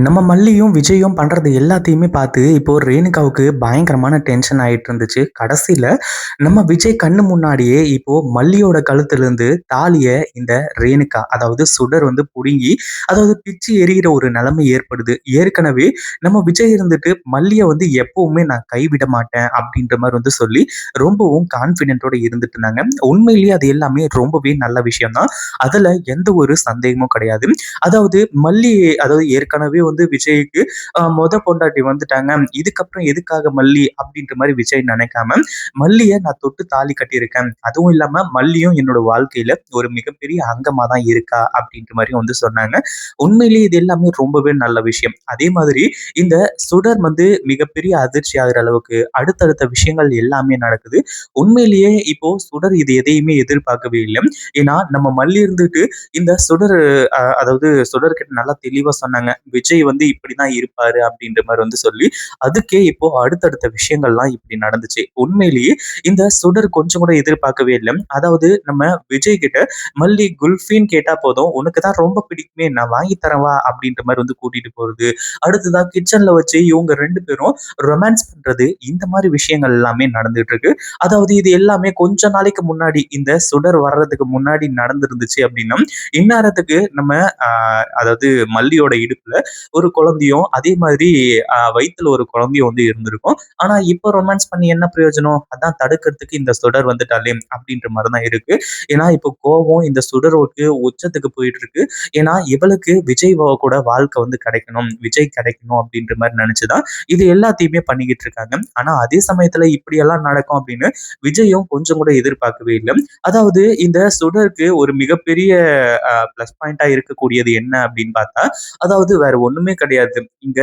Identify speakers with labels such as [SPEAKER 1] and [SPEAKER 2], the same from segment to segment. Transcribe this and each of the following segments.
[SPEAKER 1] நம்ம மல்லியும், விஜயும் பண்றது எல்லாத்தையுமே பார்த்து, இப்போ ரேணுகாவுக்கு பயங்கரமான டென்ஷன் ஆயிட்டு இருந்துச்சு. கடைசில நம்ம விஜய் கண்ணு முன்னாடியே இப்போ மல்லியோட கழுத்திலிருந்து தாலிய இந்த ரேணுகா, அதாவது சுடர் வந்து புடுங்கி, அதாவது பிச்சு எறிகிற ஒரு நிலைமை ஏற்படுது. ஏற்கனவே நம்ம விஜய் இருந்துட்டு, மல்லிய வந்து எப்பவுமே நான் கைவிட மாட்டேன் அப்படின்ற மாரி வந்து சொல்லி, ரொம்பவும் கான்ஃபிடென்ட்டோட இருந்துட்டு இருந்தாங்க. உண்மையிலேயே அது எல்லாமே ரொம்பவே நல்ல விஷயம் தான். அதுல எந்த ஒரு சந்தேகமும் கிடையாது. அதாவது மல்லி அதாவது ஏற்கனவே வந்து விஜய்க்கு பொண்டாட்டி வந்துட்டாங்க. இதுக்கப்புறம் எதுக்காக மல்லி அப்படின்ற மாரி விஜய் நினைக்காம, மல்லிய நான் தொட்டு தாலி கட்டியிருக்கேன். அதுவும் இல்லாம மல்லியும் என்னோட வாழ்க்கையில ஒரு மிகப்பெரிய அங்கமா தான் இருக்கா அப்படின்ற மாரி வந்து சொன்னாங்க. உண்மையிலேயே இது எல்லாமே ரொம்பவே நல்ல விஷயம். அதே மாதிரி இந்த சுடர் வந்து மிகப்பெரிய அதிர்ச்சி ஆகுற அளவுக்கு அடுத்தடுத்த விஷயங்கள் எல்லாமே நடக்குது. உண்மையிலேயே இப்போ சுடர் இது எதையுமே எதிர்பார்க்கவே இல்ல. ஏன்னா நம்ம மல்லி இருந்துட்டு இந்த சுடர் அதாவது சுடர்கிட்ட நல்லா தெளிவா சொன்னாங்க. விஜய் வந்து இப்படிதான் இருப்பாரு அப்படின்ற மாரி வந்து சொல்லி, அதுக்கே இப்போ அடுத்தடுத்த விஷயங்கள்லாம் இப்படி நடந்துச்சு. உண்மையிலேயே இந்த சுடர் கொஞ்சம் கூட எதிர்பார்க்கவே இல்ல. அதாவது நம்ம விஜய் கிட்ட மல்லி குல்ஃபின்னு கேட்டா போதும், "உனக்கு தான் ரொம்ப பிடிக்குமே, நான் வாங்கி தரேன் வா" அப்படின்ற மாரி வந்து கூட்டிட்டு போறது. அடுத்ததா கிச்சன்ல வச்சு இவங்க 2 பேரும் ரொமான்ஸ் பண்றது. இந்த மாரி விஷயங்கள் எல்லாமே நடந்துட்டு இருக்கு. அதாவது இது எல்லாமே கொஞ்ச நாளைக்கு முன்னாடி இந்த சுடர் வர்றதுக்கு முன்னாடி நடந்திருந்துச்சு அப்படின்னா, இந்நேரத்துக்கு நம்ம அதாவது மல்லியோட இடுப்புல ஒரு குழந்தையும், அதே மாதிரி வயித்துல ஒரு குழந்தையும் வந்து இருந்திருக்கும். ஆனா இப்ப ரொமான்ஸ் பண்ணி என்ன பிரயோஜனம்? அதான் தடுக்கிறதுக்கு இந்த சுடர் வந்துட்டாளே! அப்படின்ற மாரி தான் இருக்கு. ஏன்னா இப்போ கோவம் இந்த சுடருக்கு உச்சத்துக்கு போயிட்டு இருக்கு. ஏன்னா இவளுக்கு விஜய் கூட வாழ்க்கை வந்து கிடைக்கணும். விஜய் கிடைக்கணும் அப்படின்ற மாரி நெனச்சு தான் இது எல்லாத்தையுமே பண்ணிக்கிட்டு இருக்காங்க. ஆனா அதே சமயத்துல இப்படியெல்லாம் நடக்கும் அப்படின்னு விஜயும் கொஞ்சம் கூட எதிர்பார்க்கவே இல்ல. அதாவது இந்த சுடருக்கு ஒரு மிகப்பெரிய பிளஸ் பாயிண்டா இருக்கக்கூடியது என்ன அப்படின்னு பார்த்தா, அதாவது வேற ஒண்ணுமே கிடையாது. இங்க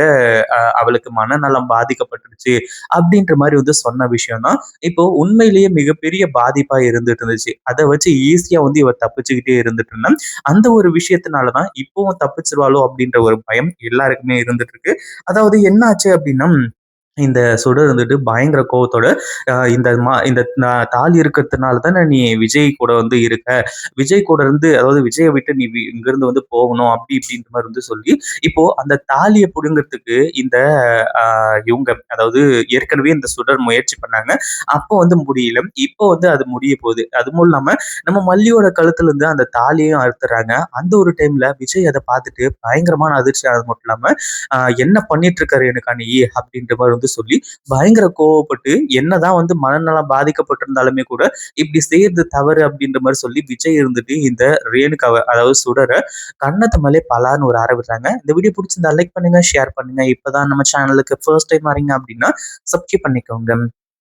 [SPEAKER 1] அவளுக்கு மனநலம் பாதிக்கப்பட்டுருச்சு அப்படின்ற மாரி வந்து சொன்ன விஷயம் தான். இப்போ உண்மையிலேயே மிகப்பெரிய பாதிப்பா இருந்துட்டு இருந்துச்சு. அத வச்சு ஈஸியா வந்து இவ தப்பிச்சுக்கிட்டே இருந்துட்டு இருந்தா. அந்த ஒரு விஷயத்தினால தான் இப்பவும் தப்பிச்சுருவாளோ அப்படின்ற ஒரு பயம் எல்லாருக்குமே இருந்துட்டு இருக்கு. அதாவது என்ன ஆச்சு அப்படின்னா, இந்த சுடர் வந்துட்டு பயங்கர கோவத்தோட, இந்த தாலி இருக்கிறதுனால தானே நீ விஜய் கூட வந்து இருக்க. விஜய் கூட இருந்து அதாவது விஜய விட்டு நீ இங்கிருந்து வந்து போகணும் அப்படி இப்படின்ற மாரி வந்து சொல்லி, இப்போ அந்த தாலிய புடுங்கறதுக்கு இந்த அ இவங்க அதாவது ஏற்கனவே இந்த சுடர் முயற்சி பண்ணாங்க. அப்போ வந்து முடியல. இப்போ வந்து அது முடிய போகுது. அதுவும் இல்லாம நம்ம மல்லியோட கழுத்துல இருந்து அந்த தாலியையும் அறுத்துறாங்க. அந்த ஒரு டைம்ல விஜய் அத பார்த்துட்டு பயங்கரமான அதிர்ச்சி ஆனது மட்டும் இல்லாம, "என்ன பண்ணிட்டு இருக்க ரேணுகா நீ?" அப்படின்ற மாரி வந்து சொல்லி பயங்கர கோவப்பட்டு, என்னதான் வந்து மனநலம் பாதிக்கப்பட்டிருந்தாலுமே கூட, இப்படி செய்யறது தவறு அப்படின்ற மாரி சொல்லி விஜய் இருந்துட்டு இந்த ரேணுகாவ அதாவது சுடர கன்னத்து மேலயே பலார்ன்னு ஒரு அற விடுறாங்க. இந்த வீடியோ புடிச்சிருந்தா லைக் பண்ணுங்க, ஷேர் பண்ணுங்க. இப்பதான் நம்ம சேனலுக்கு ஃபர்ஸ்ட் டைம் வரீங்க அப்படின்னா, சப்ஸ்கிரைப் பண்ணிக்கோங்க.